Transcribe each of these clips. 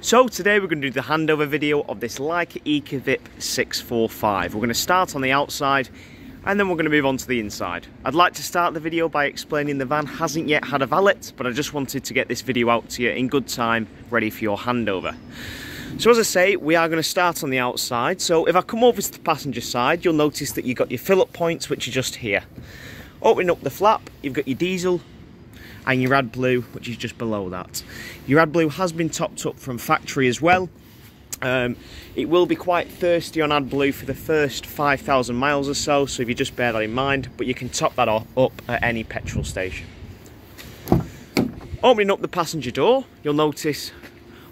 So today we're going to do the handover video of this Laika Ecovip 645. We're going to start on the outside and then we're going to move on to the inside. I'd like to start the video by explaining the van hasn't yet had a valet, but I just wanted to get this video out to you in good time, ready for your handover. So as I say, we are going to start on the outside. So if I come over to the passenger side, you'll notice that you've got your fill-up points, which are just here. Opening up the flap, you've got your diesel and your AdBlue, which is just below that. Your AdBlue has been topped up from factory as well. It will be quite thirsty on AdBlue for the first 5,000 miles or so, so if you just bear that in mind, but you can top that up at any petrol station. Opening up the passenger door, you'll notice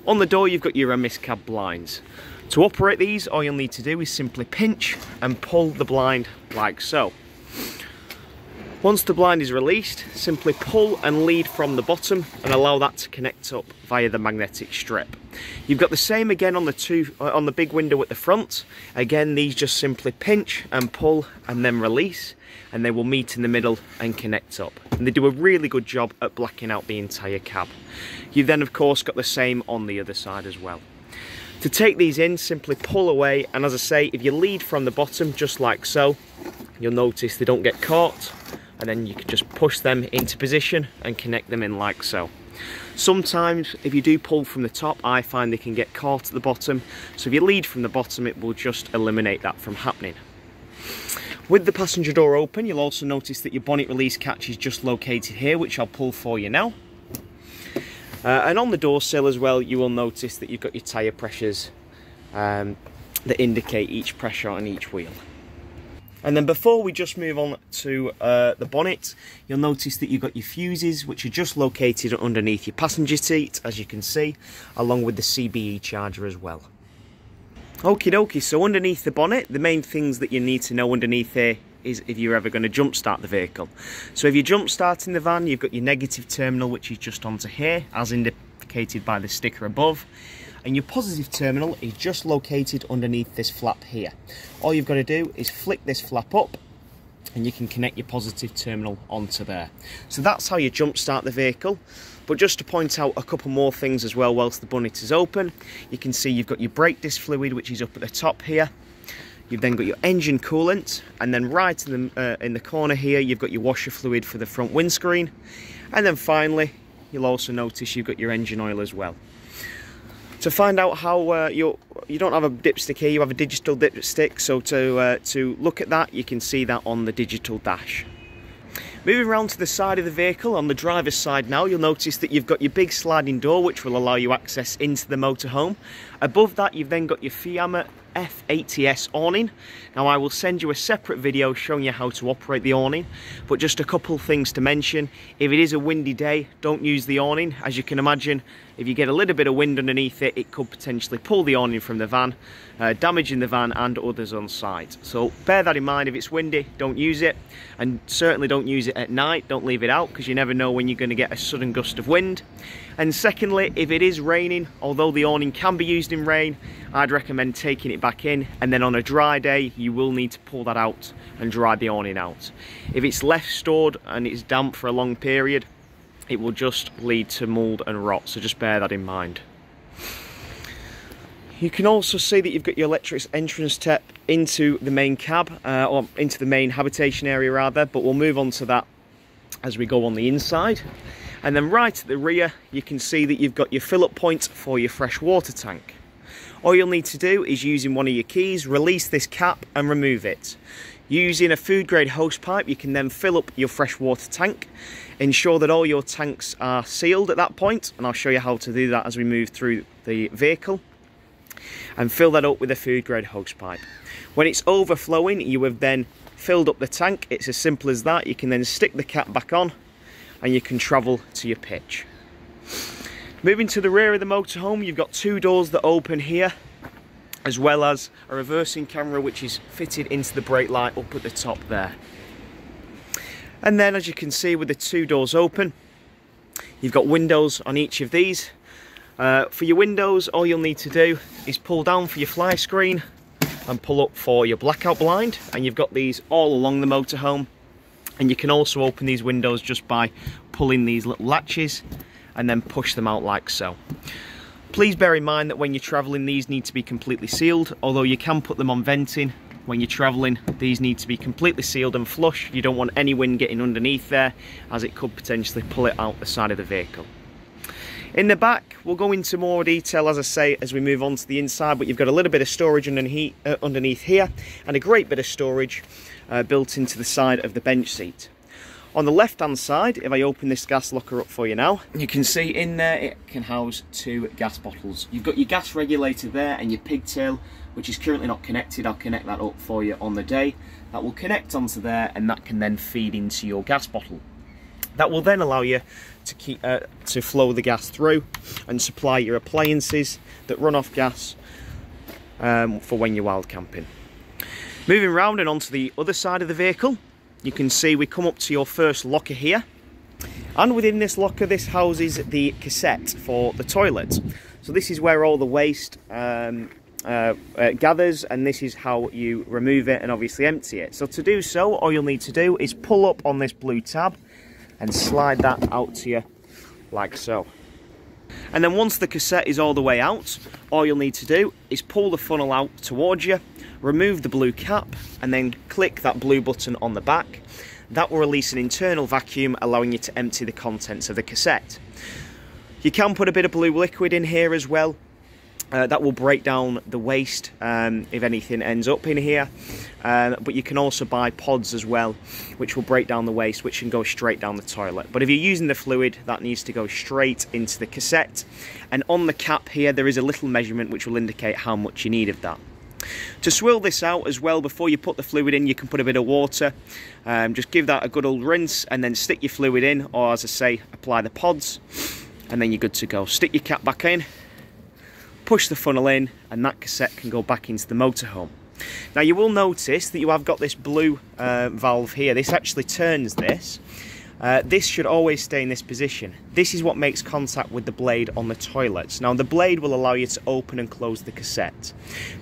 on the door you've got your Emm-Bee cab blinds. To operate these, all you'll need to do is simply pinch and pull the blind like so. Once the blind is released, simply pull and lead from the bottom and allow that to connect up via the magnetic strip. You've got the same again on the big window at the front. Again, these just simply pinch and pull and then release, and they will meet in the middle and connect up. And they do a really good job at blacking out the entire cab. You've then of course got the same on the other side as well. To take these in, simply pull away, and as I say, if you lead from the bottom just like so, you'll notice they don't get caught, and then you can just push them into position and connect them in like so. Sometimes if you do pull from the top, I find they can get caught at the bottom, so if you lead from the bottom it will just eliminate that from happening. With the passenger door open, you'll also notice that your bonnet release catch is just located here, which I'll pull for you now. And on the door sill as well, you will notice that you've got your tyre pressures that indicate each pressure on each wheel. And then before we just move on to the bonnet, you'll notice that you've got your fuses, which are just located underneath your passenger seat, as you can see, along with the CBE charger as well. Okie dokie, so underneath the bonnet, the main things that you need to know underneath here is if you're ever going to jump start the vehicle. So if you're jump starting the van, you've got your negative terminal, which is just onto here, as indicated by the sticker above. And your positive terminal is just located underneath this flap here. All you've got to do is flick this flap up and you can connect your positive terminal onto there. So that's how you jump start the vehicle. But just to point out a couple more things as well whilst the bonnet is open, you can see you've got your brake disc fluid, which is up at the top here. You've then got your engine coolant, and then right in the corner here you've got your washer fluid for the front windscreen. And then finally you'll also notice you've got your engine oil as well. To find out how you don't have a dipstick here, you have a digital dipstick, so to look at that you can see that on the digital dash. Moving around to the side of the vehicle, on the driver's side now, you'll notice that you've got your big sliding door which will allow you access into the motorhome. Above that you've then got your Fiamma F80S awning. Now I will send you a separate video showing you how to operate the awning, but just a couple things to mention. If it is a windy day, don't use the awning. As you can imagine, if you get a little bit of wind underneath it, it could potentially pull the awning from the van, damaging the van and others on site. So bear that in mind. If it's windy, don't use it, and certainly don't use it at night. Don't leave it out, because you never know when you're going to get a sudden gust of wind. And secondly, if it is raining, although the awning can be used in rain, I'd recommend taking it back in, and then on a dry day you will need to pull that out and dry the awning out. If it's left stored and it's damp for a long period, it will just lead to mould and rot, so just bear that in mind. You can also see that you've got your electric entrance step into the main cab, or into the main habitation area rather, but we'll move on to that as we go on the inside. And then right at the rear you can see that you've got your fill-up point for your fresh water tank. All you'll need to do is, using one of your keys, release this cap and remove it. Using a food grade hose pipe you can then fill up your fresh water tank. Ensure that all your tanks are sealed at that point, and I'll show you how to do that as we move through the vehicle. And fill that up with a food grade hose pipe. When it's overflowing, you have then filled up the tank. It's as simple as that. You can then stick the cap back on and you can travel to your pitch. Moving to the rear of the motorhome, you've got two doors that open here, as well as a reversing camera which is fitted into the brake light up at the top there. And then, as you can see, with the two doors open, you've got windows on each of these. For your windows, all you'll need to do is pull down for your fly screen and pull up for your blackout blind, and you've got these all along the motorhome. And you can also open these windows just by pulling these little latches and then push them out like so. Please bear in mind that when you're travelling, these need to be completely sealed. Although you can put them on venting, when you're travelling, these need to be completely sealed and flush. You don't want any wind getting underneath there, as it could potentially pull it out the side of the vehicle. In the back, we'll go into more detail, as I say, as we move on to the inside, but you've got a little bit of storage underneath here, and a great bit of storage built into the side of the bench seat. On the left hand side, if I open this gas locker up for you now, you can see in there it can house 2 gas bottles. You've got your gas regulator there and your pigtail, which is currently not connected. I'll connect that up for you on the day. That will connect onto there, and that can then feed into your gas bottle. That will then allow you to flow the gas through and supply your appliances that run off gas for when you're wild camping. Moving round and onto the other side of the vehicle, you can see we come up to your first locker here, and within this locker, this houses the cassette for the toilet. So this is where all the waste gathers, and this is how you remove it and obviously empty it. So to do so, all you'll need to do is pull up on this blue tab and slide that out to you like so. And then once the cassette is all the way out, all you'll need to do is pull the funnel out towards you, remove the blue cap, and then click that blue button on the back. That will release an internal vacuum, allowing you to empty the contents of the cassette. You can put a bit of blue liquid in here as well. That will break down the waste if anything ends up in here, but you can also buy pods as well, which will break down the waste, which can go straight down the toilet. But if you're using the fluid, that needs to go straight into the cassette, and on the cap here there is a little measurement which will indicate how much you need of that. To swill this out as well, before you put the fluid in, you can put a bit of water, just give that a good old rinse, and then stick your fluid in, or as I say, apply the pods, and then you're good to go. Stick your cap back in, push the funnel in, and that cassette can go back into the motorhome. Now you will notice that you have got this blue valve here. This actually turns this. This should always stay in this position. This is what makes contact with the blade on the toilets. Now the blade will allow you to open and close the cassette.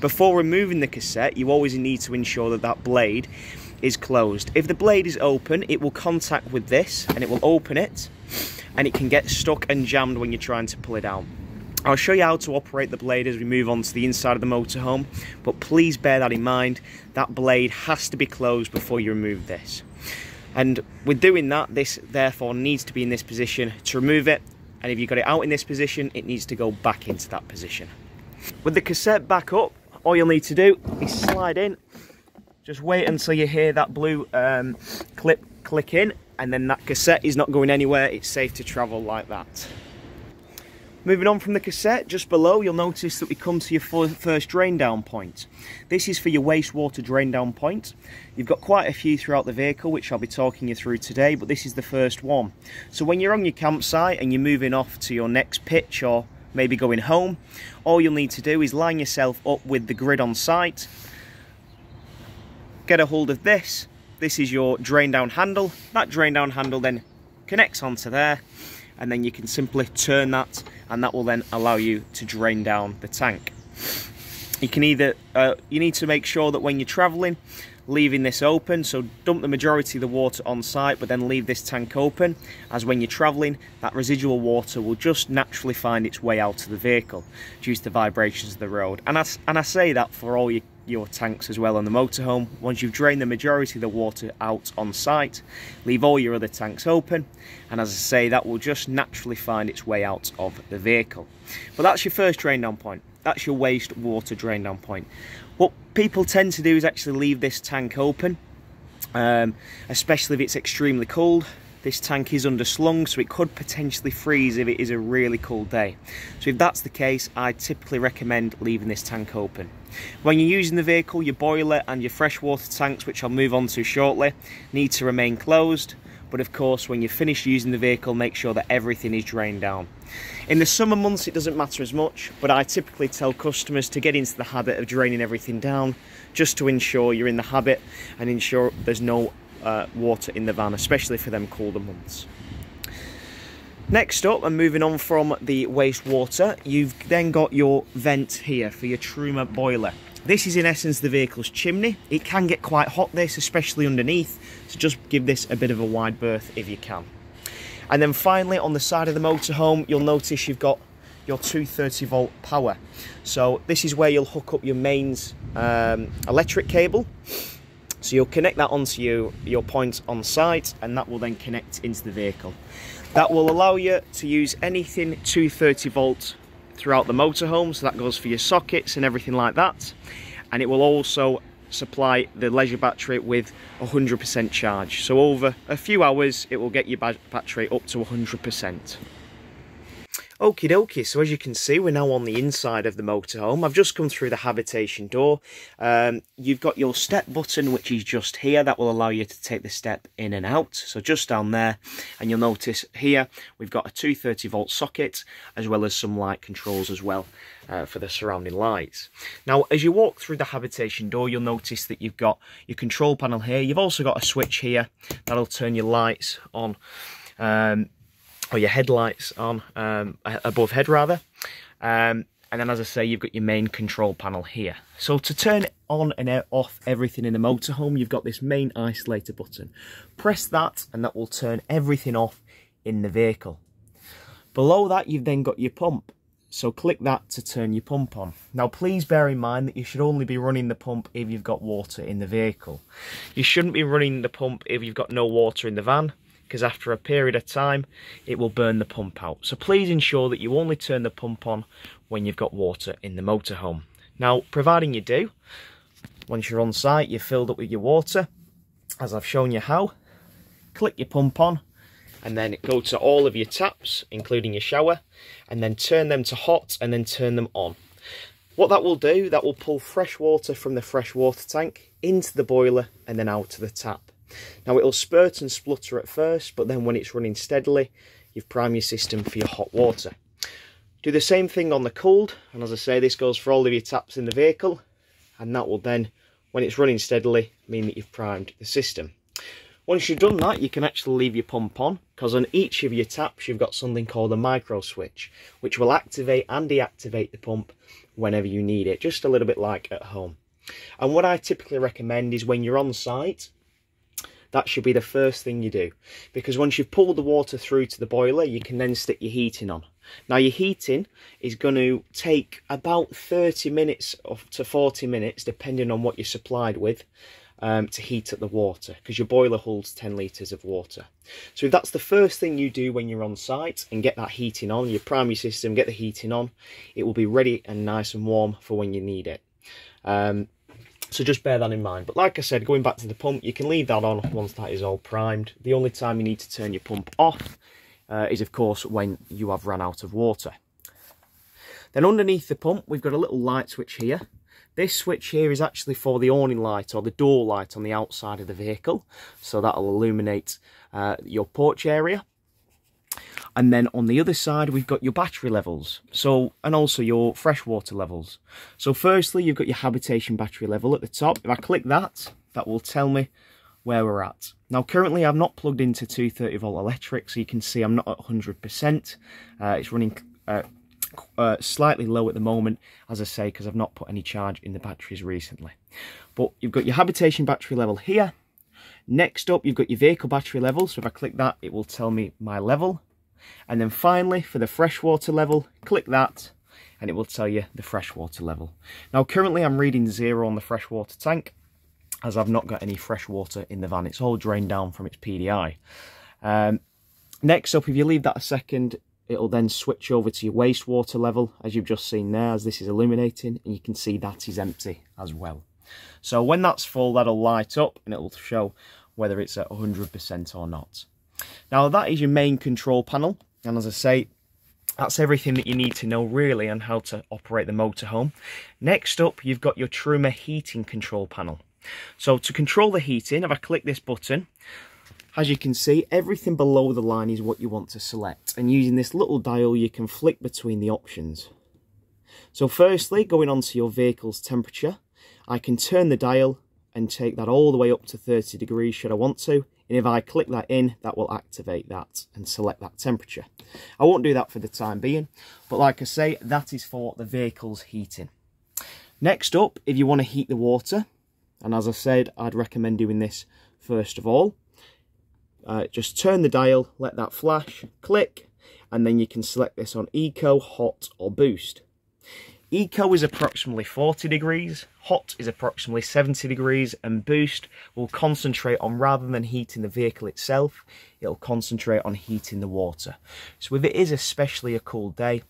Before removing the cassette, you always need to ensure that that blade is closed. If the blade is open, it will contact with this and it will open it, and it can get stuck and jammed when you're trying to pull it out. I'll show you how to operate the blade as we move on to the inside of the motorhome, but please bear that in mind. That blade has to be closed before you remove this. And with doing that, this therefore needs to be in this position to remove it, and if you've got it out in this position, it needs to go back into that position. With the cassette back up, all you'll need to do is slide in. Just wait until you hear that blue clip click in, and then that cassette is not going anywhere. It's safe to travel like that. Moving on from the cassette, just below you'll notice that we come to your first drain down point. This is for your wastewater drain down point. You've got quite a few throughout the vehicle, which I'll be talking you through today, but this is the first one. So when you're on your campsite and you're moving off to your next pitch, or maybe going home, all you'll need to do is line yourself up with the grid on site, get a hold of this. This is your drain down handle. That drain down handle then connects onto there, and then you can simply turn that, and that will then allow you to drain down the tank. You can either, you need to make sure that when you're travelling, leaving this open, so dump the majority of the water on site, but then leave this tank open, as when you're travelling, that residual water will just naturally find its way out of the vehicle due to the vibrations of the road. And I say that for all your tanks as well on the motorhome. Once you've drained the majority of the water out on site, leave all your other tanks open, and as I say, that will just naturally find its way out of the vehicle. But that's your first drain down point. That's your waste water drain down point. What people tend to do is actually leave this tank open, especially if it's extremely cold. This tank is underslung, so it could potentially freeze if it is a really cold day. So if that's the case, I typically recommend leaving this tank open. When you're using the vehicle, your boiler and your freshwater tanks, which I'll move on to shortly, need to remain closed. But of course, when you're finished using the vehicle, make sure that everything is drained down. In the summer months, it doesn't matter as much, but I typically tell customers to get into the habit of draining everything down, just to ensure you're in the habit and ensure there's no water in the van, especially for them colder months. Next up, and moving on from the wastewater, you've then got your vent here for your Truma boiler. This is in essence the vehicle's chimney. It can get quite hot, this, especially underneath, so just give this a bit of a wide berth if you can. And then finally, on the side of the motorhome, you'll notice you've got your 230 volt power. So this is where you'll hook up your mains electric cable. So you'll connect that onto your point on site, and that will then connect into the vehicle. That will allow you to use anything 230 volts throughout the motorhome, so that goes for your sockets and everything like that. And it will also supply the leisure battery with 100% charge. So over a few hours, it will get your battery up to 100%. Okie dokie, so as you can see, we're now on the inside of the motorhome. I've just come through the habitation door. You've got your step button, which is just here. That will allow you to take the step in and out. So just down there, and you'll notice here, we've got a 230 volt socket, as well as some light controls as well for the surrounding lights. Now, as you walk through the habitation door, you'll notice that you've got your control panel here. You've also got a switch here that'll turn your lights on, or your headlights on, above head rather. And then, as I say, you've got your main control panel here. So to turn on and off everything in the motorhome, you've got this main isolator button. Press that and that will turn everything off in the vehicle. Below that, you've then got your pump. So click that to turn your pump on. Now please bear in mind that you should only be running the pump if you've got water in the vehicle. You shouldn't be running the pump if you've got no water in the van, because after a period of time it will burn the pump out. So please ensure that you only turn the pump on when you've got water in the motorhome. Now, providing you do, once you're on site, you're filled up with your water, as I've shown you how, click your pump on, and then go to all of your taps, including your shower, and then turn them to hot, and then turn them on. What that will do, that will pull fresh water from the fresh water tank into the boiler and then out to the tap. Now, it'll spurt and splutter at first, but then when it's running steadily, you've primed your system for your hot water. Do the same thing on the cooled, and as I say, this goes for all of your taps in the vehicle, and that will then, when it's running steadily, mean that you've primed the system. Once you've done that, you can actually leave your pump on, because on each of your taps you've got something called a micro switch, which will activate and deactivate the pump whenever you need it, just a little bit like at home. And what I typically recommend is when you're on site, that should be the first thing you do, because once you've pulled the water through to the boiler, you can then stick your heating on. Now, your heating is going to take about 30 minutes to 40 minutes, depending on what you're supplied with, to heat up the water, because your boiler holds 10 litres of water. So if that's the first thing you do when you're on site and get that heating on, you prime your system, get the heating on, it will be ready and nice and warm for when you need it. So just bear that in mind. But like I said, going back to the pump, you can leave that on once that is all primed. The only time you need to turn your pump off is, of course, when you have run out of water. Then underneath the pump, we've got a little light switch here. This switch here is actually for the awning light, or the door light on the outside of the vehicle. So that'll illuminate your porch area. And then on the other side, we've got your battery levels, and also your freshwater levels. So firstly, you've got your habitation battery level at the top. If I click that, that will tell me where we're at. Now, currently, I've not plugged into 230 volt electric, so you can see I'm not at 100%. It's running slightly low at the moment, as I say, because I've not put any charge in the batteries recently. But you've got your habitation battery level here. Next up, you've got your vehicle battery level. So if I click that, it will tell me my level. And then finally, for the freshwater level, click that and it will tell you the freshwater level. Now, currently I'm reading 0 on the freshwater tank, as I've not got any fresh water in the van. It's all drained down from its PDI. Next up, if you leave that a second, it'll then switch over to your wastewater level, as you've just seen there, as this is illuminating, and you can see that is empty as well. So when that's full, that'll light up and it'll show whether it's at 100% or not. Now, that is your main control panel, and as I say, that's everything that you need to know really on how to operate the motorhome. Next up, you've got your Truma heating control panel. So to control the heating, if I click this button, as you can see, everything below the line is what you want to select, and using this little dial you can flick between the options. So firstly, going on to your vehicle's temperature, I can turn the dial and take that all the way up to 30 degrees should I want to. And if I click that in, that will activate that and select that temperature. I won't do that for the time being, but like I say, that is for the vehicle's heating. Next up, if you want to heat the water, and as I said, I'd recommend doing this first of all. Just turn the dial, let that flash, click, and then you can select this on Eco, Hot or Boost. Eco is approximately 40 degrees, Hot is approximately 70 degrees, and Boost will concentrate on, rather than heating the vehicle itself, it'll concentrate on heating the water. So if it is especially a cool day,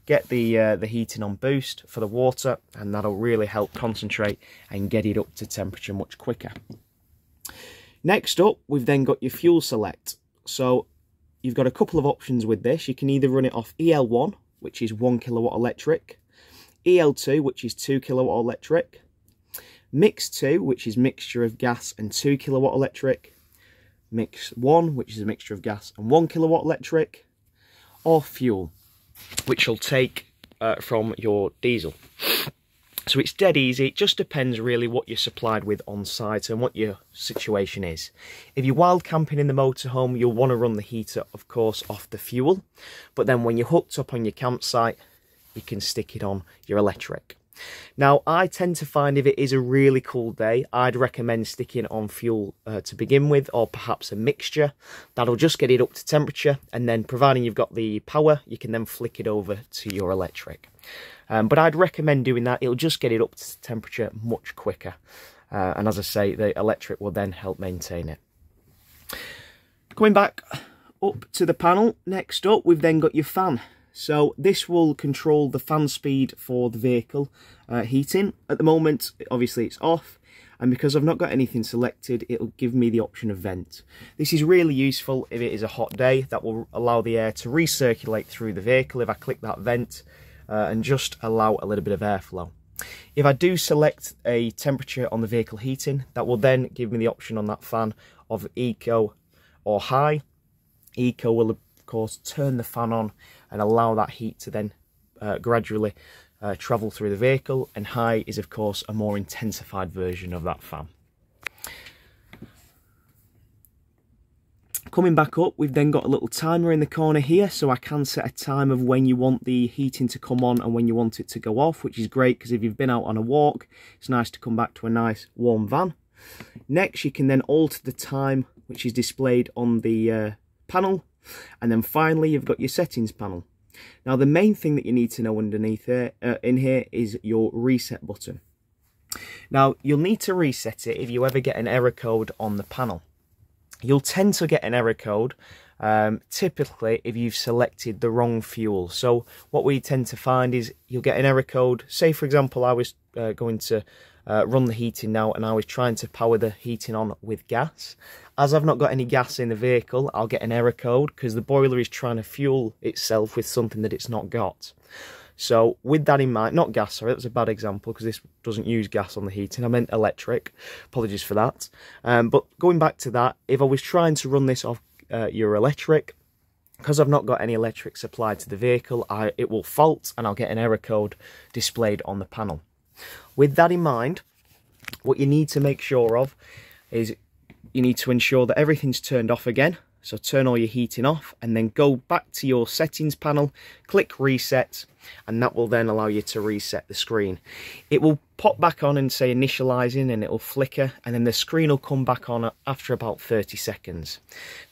get the heating on Boost for the water, and that'll really help concentrate and get it up to temperature much quicker. Next up, we've then got your fuel select. So you've got a couple of options with this. You can either run it off EL1, which is 1 kilowatt electric, EL2, which is 2 kilowatt electric, Mix 2, which is mixture of gas and 2 kilowatt electric, Mix 1, which is a mixture of gas and 1 kilowatt electric, or fuel, which will take from your diesel. So it's dead easy. It just depends really what you're supplied with on site and what your situation is. If you're wild camping in the motorhome, you'll want to run the heater, of course, off the fuel. But then when you're hooked up on your campsite, you can stick it on your electric. Now, I tend to find if it is a really cool day, I'd recommend sticking on fuel to begin with, or perhaps a mixture. That'll just get it up to temperature, and then providing you've got the power, you can then flick it over to your electric. But I'd recommend doing that. It'll just get it up to temperature much quicker. And as I say, the electric will then help maintain it. Coming back up to the panel, next up, we've then got your fan. So this will control the fan speed for the vehicle heating. At the moment, obviously it's off, and because I've not got anything selected, it'll give me the option of vent. This is really useful if it is a hot day. That will allow the air to recirculate through the vehicle if I click that vent and just allow a little bit of airflow. If I do select a temperature on the vehicle heating, that will then give me the option on that fan of Eco or High. Eco will of course turn the fan on and allow that heat to then gradually travel through the vehicle, and High is of course a more intensified version of that fan. Coming back up, we've then got a little timer in the corner here, so I can set a time of when you want the heating to come on and when you want it to go off, which is great because if you've been out on a walk, it's nice to come back to a nice warm van. Next, you can then alter the time, which is displayed on the panel. And then finally, you've got your settings panel. Now, the main thing that you need to know underneath here, in here, is your reset button. Now, you'll need to reset it if you ever get an error code on the panel. You'll tend to get an error code, typically if you've selected the wrong fuel. So what we tend to find is you'll get an error code. Say, for example, I was going to run the heating now, and I was trying to power the heating on with gas. As I've not got any gas in the vehicle, I'll get an error code because the boiler is trying to fuel itself with something that it's not got. So with that in mind, not gas, sorry, that was a bad example because this doesn't use gas on the heating. I meant electric. Apologies for that. But going back to that, if I was trying to run this off your electric, because I've not got any electric supplied to the vehicle, it will fault and I'll get an error code displayed on the panel. With that in mind, what you need to make sure of is you need to ensure that everything's turned off again. So turn all your heating off and then go back to your settings panel, click reset, and that will then allow you to reset the screen. It will pop back on and say initializing, and it will flicker, and then the screen will come back on after about 30 seconds.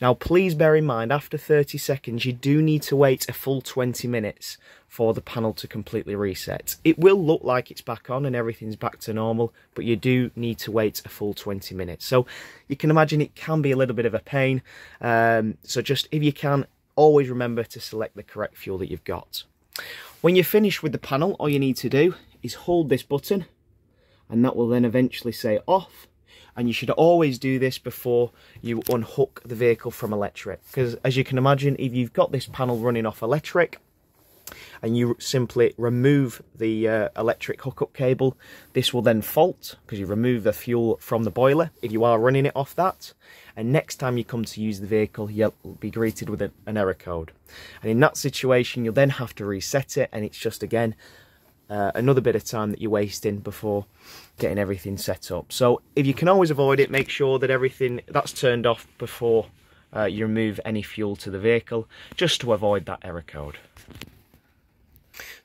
Now please bear in mind, after 30 seconds you do need to wait a full 20 minutes for the panel to completely reset. It will look like it's back on and everything's back to normal, but you do need to wait a full 20 minutes. So you can imagine it can be a little bit of a pain. So just, if you can, always remember to select the correct fuel that you've got. When you're finished with the panel, all you need to do is hold this button, and that will then eventually say off. And you should always do this before you unhook the vehicle from electric, because as you can imagine, if you've got this panel running off electric and you simply remove the electric hookup cable, this will then fault because you remove the fuel from the boiler if you are running it off that. And next time you come to use the vehicle, you'll be greeted with an error code. And in that situation, you'll then have to reset it, and it's just, again, another bit of time that you're wasting before getting everything set up. So if you can always avoid it, make sure that everything that's turned off before you remove any fuel to the vehicle, just to avoid that error code.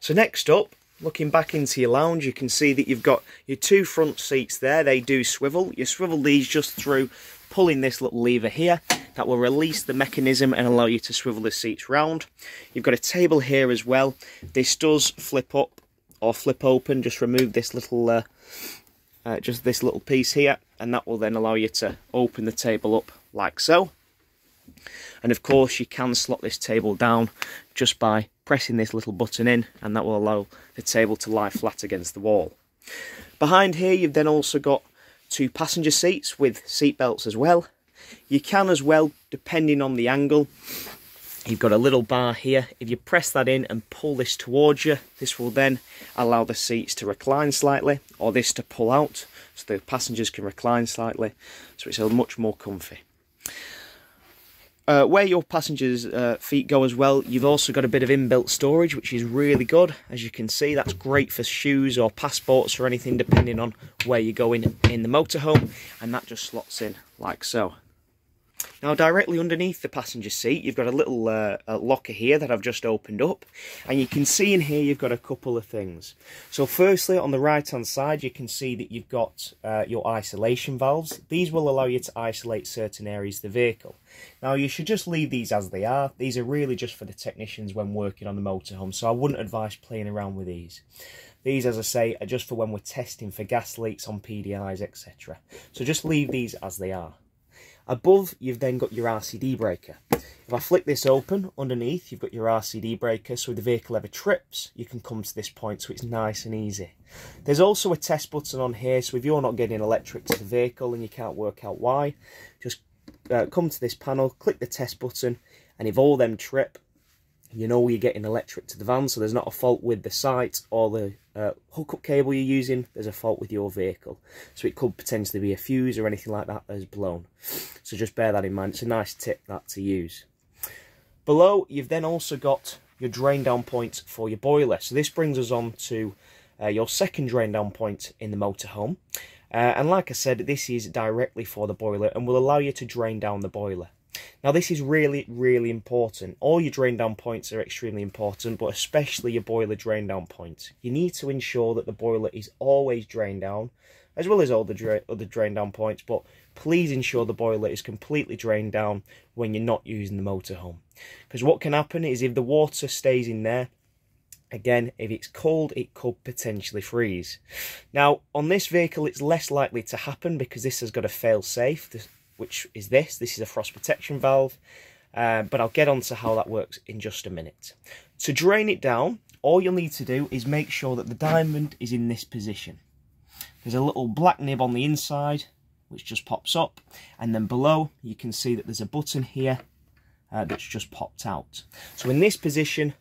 So next up, looking back into your lounge, you can see that you've got your two front seats there. They do swivel. You swivel these just through pulling this little lever here that will release the mechanism and allow you to swivel the seats round. You've got a table here as well. This does flip up or flip open. Just remove this little just this little piece here, and that will then allow you to open the table up like so. And of course you can slot this table down just by pressing this little button in, and that will allow the table to lie flat against the wall. Behind here you've then also got 2 passenger seats with seat belts as well. You can as well, depending on the angle, you've got a little bar here. If you press that in and pull this towards you, this will then allow the seats to recline slightly, or this to pull out so the passengers can recline slightly, so it's a much more comfy. Where your passengers' feet go as well, you've also got a bit of inbuilt storage, which is really good. As you can see, that's great for shoes or passports or anything, depending on where you're going in the motorhome, and that just slots in like so. Now, directly underneath the passenger seat, you've got a little locker here that I've just opened up, and you can see in here you've got a couple of things. So firstly, on the right hand side, you can see that you've got your isolation valves. These will allow you to isolate certain areas of the vehicle. Now, you should just leave these as they are. These are really just for the technicians when working on the motorhome, so I wouldn't advise playing around with these. These, as I say, are just for when we're testing for gas leaks on PDIs, etc. So just leave these as they are. Above, you've then got your RCD breaker. If I flick this open, underneath, you've got your RCD breaker, so if the vehicle ever trips, you can come to this point, so it's nice and easy. There's also a test button on here, so if you're not getting electric to the vehicle and you can't work out why, just come to this panel, click the test button, and if all them trip, you know you're getting electric to the van, so there's not a fault with the sight or the hookup cable you're using, there's a fault with your vehicle. So it could potentially be a fuse or anything like that has blown. So just bear that in mind, it's a nice tip that to use. Below, you've then also got your drain down point for your boiler. So this brings us on to your second drain down point in the motorhome. And like I said, this is directly for the boiler and will allow you to drain down the boiler. Now this is really, really important. All your drain down points are extremely important, but especially your boiler drain down point. You need to ensure that the boiler is always drained down, as well as all the other drain down points, but please ensure the boiler is completely drained down when you're not using the motorhome. Because what can happen is if the water stays in there, again, if it's cold, it could potentially freeze. Now, on this vehicle, it's less likely to happen because this has got a fail-safe, which is this. This is a frost protection valve, but I'll get on to how that works in just a minute. To drain it down, all you'll need to do is make sure that the diamond is in this position. There's a little black nib on the inside, which just pops up, and then below, you can see that there's a button here that's just popped out. So in this position,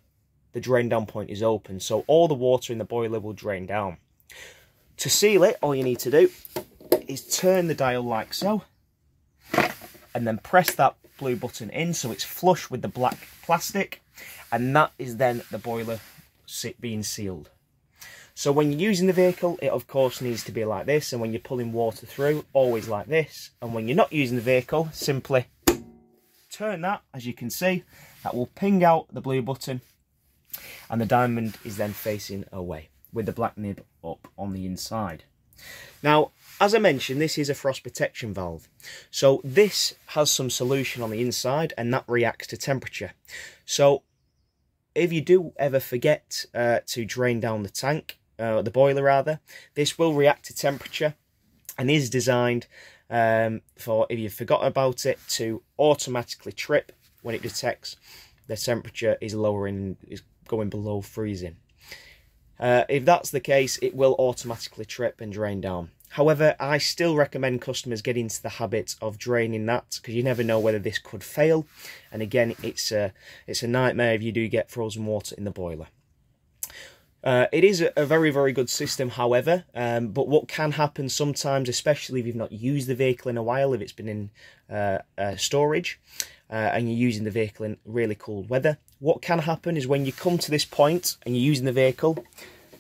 the drain down point is open, so all the water in the boiler will drain down. To seal it, all you need to do is turn the dial like so, and then press that blue button in so it's flush with the black plastic, and that is then the boiler being sealed. So when you're using the vehicle, it of course needs to be like this, and when you're pulling water through, always like this, and when you're not using the vehicle, simply turn that. As you can see, that will ping out the blue button, and the diamond is then facing away with the black nib up on the inside. Now, as I mentioned, this is a frost protection valve. So this has some solution on the inside, and that reacts to temperature. So if you do ever forget to drain down the tank, the boiler rather, this will react to temperature and is designed for, if you've forgotten about it, to automatically trip when it detects the temperature is lowering, is going below freezing. If that's the case, it will automatically trip and drain down. However, I still recommend customers get into the habit of draining that, because you never know whether this could fail. And again, it's a nightmare if you do get frozen water in the boiler. It is a very, very good system, however, but what can happen sometimes, especially if you've not used the vehicle in a while, if it's been in storage, and you're using the vehicle in really cold weather, what can happen is when you come to this point and you're using the vehicle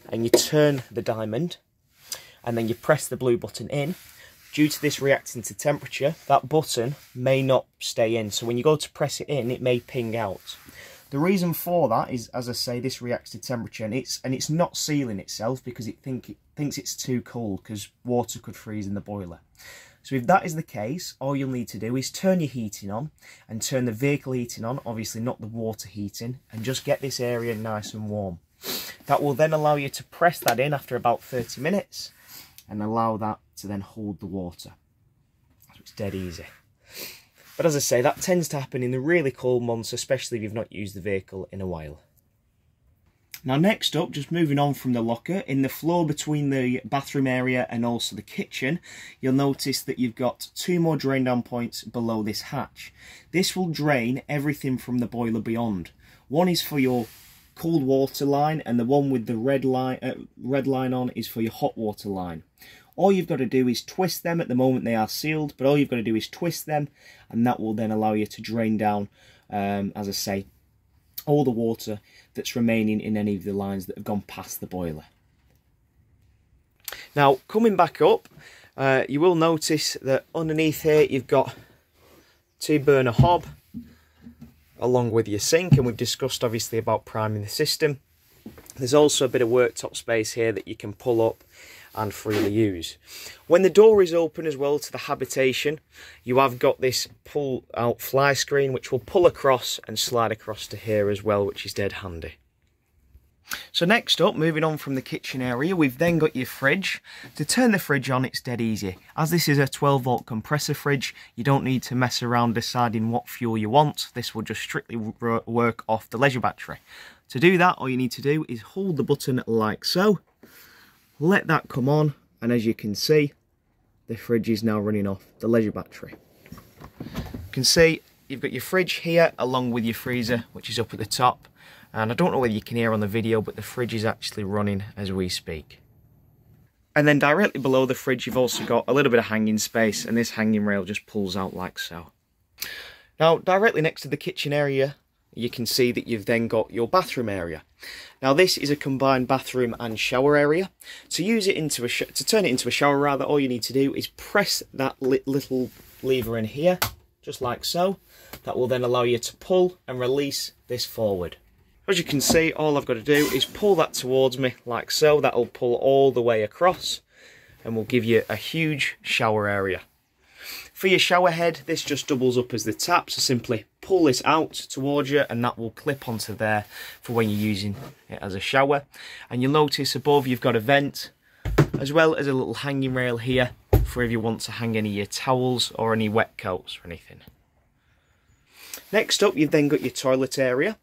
and you turn the diamond and then you press the blue button in, due to this reacting to temperature, that button may not stay in. So when you go to press it in, it may ping out. The reason for that is, as I say, this reacts to temperature, and it's not sealing itself because it thinks it's too cold, because water could freeze in the boiler. So if that is the case, all you'll need to do is turn your heating on and turn the vehicle heating on, obviously not the water heating, and just get this area nice and warm. That will then allow you to press that in after about 30 minutes and allow that to then hold the water. So it's dead easy. But as I say, that tends to happen in the really cold months, especially if you've not used the vehicle in a while. Now next up, just moving on from the locker, in the floor between the bathroom area and also the kitchen, you'll notice that you've got 2 more drain down points below this hatch. This will drain everything from the boiler beyond. One is for your cold water line, and the one with the red line on is for your hot water line. All you've got to do is twist them. At the moment they are sealed, but all you've got to do is twist them, and that will then allow you to drain down, as I say, all the water that's remaining in any of the lines that have gone past the boiler. Now, coming back up, you will notice that underneath here you've got 2 burner hob along with your sink, and we've discussed obviously about priming the system. There's also a bit of worktop space here that you can pull up and freely use. When the door is open as well to the habitation, you have got this pull out fly screen which will pull across and slide across to here as well, which is dead handy. So next up, moving on from the kitchen area, we've then got your fridge. To turn the fridge on, it's dead easy. As this is a 12 volt compressor fridge, you don't need to mess around deciding what fuel you want. This will just strictly work off the leisure battery. To do that, all you need to do is hold the button like so, let that come on, and as you can see, the fridge is now running off the leisure battery. You can see you've got your fridge here along with your freezer, which is up at the top. And I don't know whether you can hear on the video, but the fridge is actually running as we speak. And then directly below the fridge, you've also got a little bit of hanging space, and this hanging rail just pulls out like so. Now, directly next to the kitchen area, you can see that you've then got your bathroom area. Now, this is a combined bathroom and shower area. To use it into to turn it into a shower rather, all you need to do is press that little lever in here, just like so. That will then allow you to pull and release this forward. As you can see, all I've got to do is pull that towards me like so. That'll pull all the way across and will give you a huge shower area. For your shower head, this just doubles up as the tap, so simply pull this out towards you and that will clip onto there for when you're using it as a shower. And you'll notice above you've got a vent, as well as a little hanging rail here for if you want to hang any of your towels or any wet coats or anything. Next up, you've then got your toilet area.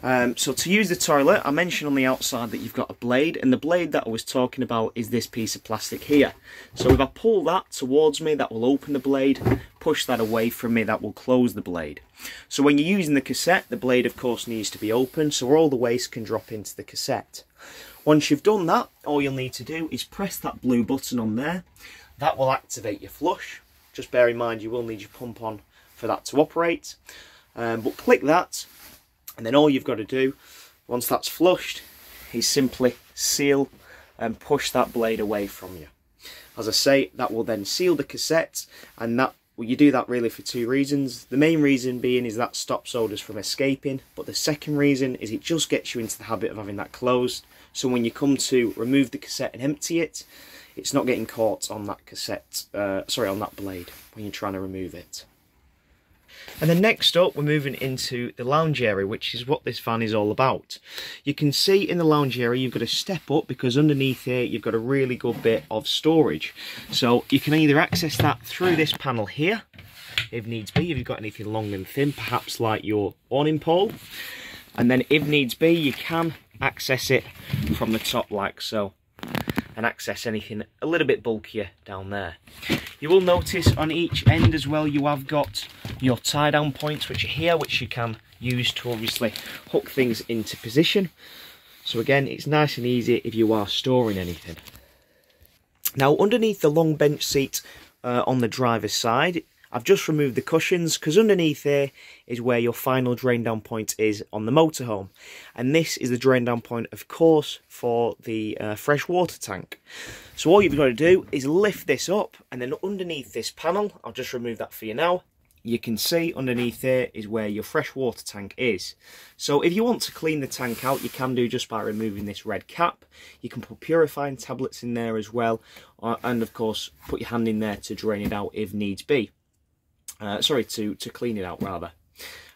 So to use the toilet, I mentioned on the outside that you've got a blade, and the blade that I was talking about is this piece of plastic here. So if I pull that towards me, that will open the blade. Push that away from me, that will close the blade. So when you're using the cassette, the blade of course needs to be open so all the waste can drop into the cassette. Once you've done that, all you'll need to do is press that blue button on there. That will activate your flush. Just bear in mind you will need your pump on for that to operate. But click that, and then all you've got to do, once that's flushed, is simply seal and push that blade away from you. As I say, that will then seal the cassette, and that, well, you do that really for 2 reasons. The main reason being is that stops odours from escaping, but the second reason is it just gets you into the habit of having that closed, so when you come to remove the cassette and empty it, it's not getting caught on that cassette, on that blade when you're trying to remove it. And then next up, we're moving into the lounge area, which is what this van is all about. You can see in the lounge area, you've got to step up because underneath here, you've got a really good bit of storage. So you can either access that through this panel here, if needs be, if you've got anything long and thin, perhaps like your awning pole. And then if needs be, you can access it from the top like so, and access anything a little bit bulkier down there. You will notice on each end as well, you have got your tie down points which are here, which you can use to obviously hook things into position. So again, it's nice and easy if you are storing anything. Now underneath the long bench seat on the driver's side, I've just removed the cushions because underneath here is where your final drain down point is on the motorhome. And this is the drain down point, of course, for the fresh water tank. So all you've got to do is lift this up, and then underneath this panel, I'll just remove that for you now, you can see underneath here is where your freshwater tank is. So if you want to clean the tank out, you can do just by removing this red cap. You can put purifying tablets in there as well, and of course put your hand in there to drain it out if needs be. To clean it out rather.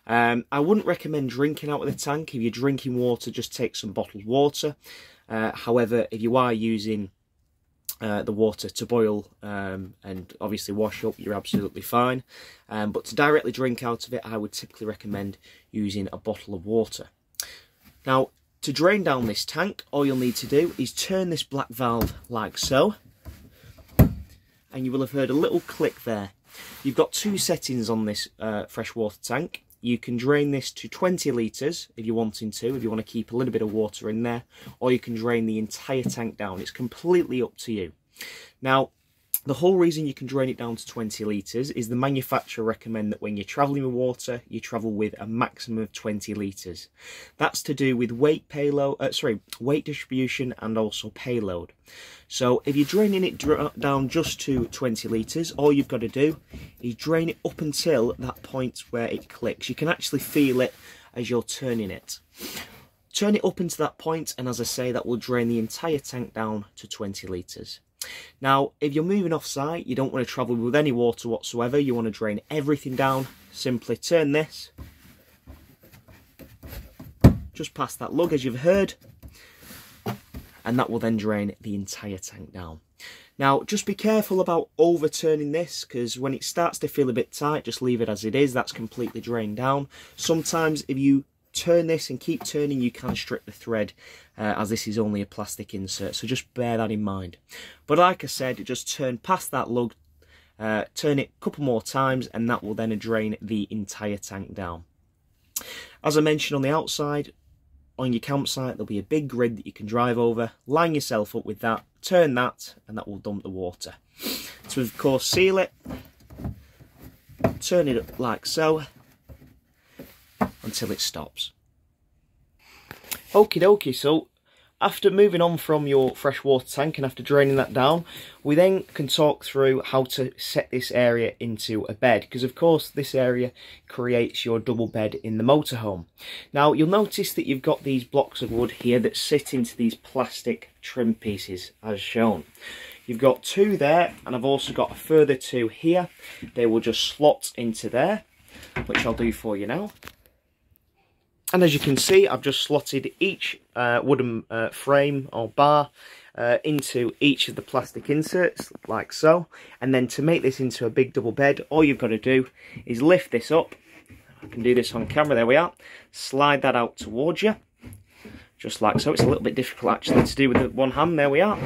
I wouldn't recommend drinking out of the tank. If you're drinking water, just take some bottled water. However, if you are using the water to boil and obviously wash up, you're absolutely fine. But to directly drink out of it, I would typically recommend using a bottle of water. Now, to drain down this tank, all you'll need to do is turn this black valve like so, and you will have heard a little click there. You've got two settings on this freshwater tank. You can drain this to 20 litres if you're wanting to, if you want to keep a little bit of water in there, or you can drain the entire tank down. It's completely up to you. Now, the whole reason you can drain it down to 20 litres is the manufacturer recommend that when you're travelling with water, you travel with a maximum of 20 litres. That's to do with weight distribution and also payload. So if you're draining it down just to 20 litres, all you've got to do is drain it up until that point where it clicks. You can actually feel it as you're turning it. Turn it up into that point, and as I say, that will drain the entire tank down to 20 litres. Now, if you're moving off site, you don't want to travel with any water whatsoever, you want to drain everything down, simply turn this just past that lug as you've heard, and that will then drain the entire tank down. Now, just be careful about overturning this, because when it starts to feel a bit tight, just leave it as it is. That's completely drained down. Sometimes if you turn this and keep turning, you can strip the thread, as this is only a plastic insert, so just bear that in mind. But like I said, just turn past that lug, turn it a couple more times, and that will then drain the entire tank down. As I mentioned, on the outside, on your campsite, there'll be a big grid that you can drive over, line yourself up with that, turn that, and that will dump the water. So of course, seal it, turn it up like so, until it stops. Okie dokie, so after moving on from your freshwater tank and after draining that down, we then can talk through how to set this area into a bed, because of course this area creates your double bed in the motorhome. Now you'll notice that you've got these blocks of wood here that sit into these plastic trim pieces as shown. You've got two there, and I've also got a further two here. They will just slot into there, which I'll do for you now. And as you can see, I've just slotted each wooden frame or bar into each of the plastic inserts, like so. And then to make this into a big double bed, all you've got to do is lift this up. I can do this on camera, there we are. Slide that out towards you, just like so. It's a little bit difficult actually to do with one hand, there we are.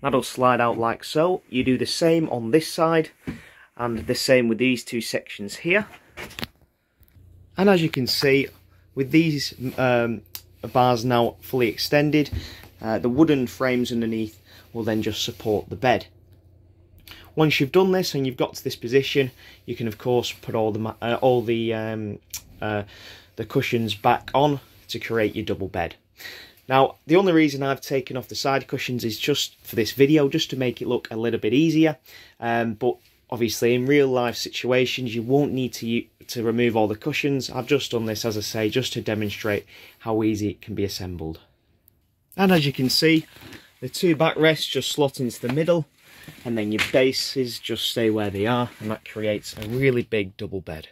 That'll slide out like so. You do the same on this side, and the same with these two sections here. And as you can see, with these bars now fully extended, the wooden frames underneath will then just support the bed. Once you've done this and you've got to this position, you can of course put all the cushions back on to create your double bed. Now, the only reason I've taken off the side cushions is just for this video, just to make it look a little bit easier. But obviously, in real life situations, you won't need to remove all the cushions. I've just done this, as I say, just to demonstrate how easy it can be assembled. And as you can see, the two backrests just slot into the middle, and then your bases just stay where they are, and that creates a really big double bed.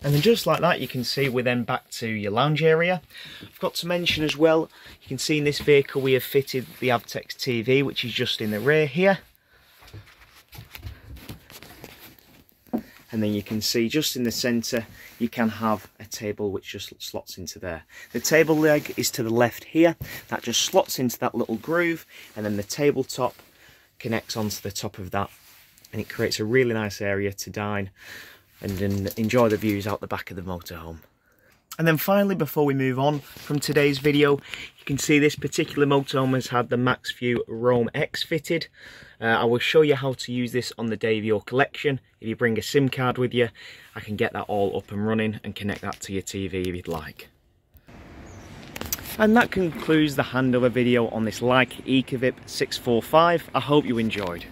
And then just like that, you can see we're then back to your lounge area. I've got to mention as well, you can see in this vehicle we have fitted the Avtex TV, which is just in the rear here. And then you can see just in the centre you can have a table which just slots into there. The table leg is to the left here, that just slots into that little groove, and then the tabletop connects onto the top of that, and it creates a really nice area to dine and enjoy the views out the back of the motorhome. And then finally, before we move on from today's video, you can see this particular motorhome has had the MaxView Roam X fitted. I will show you how to use this on the day of your collection. If you bring a SIM card with you, I can get that all up and running and connect that to your TV if you'd like. And that concludes the handover video on this Laika Ecovip 645. I hope you enjoyed.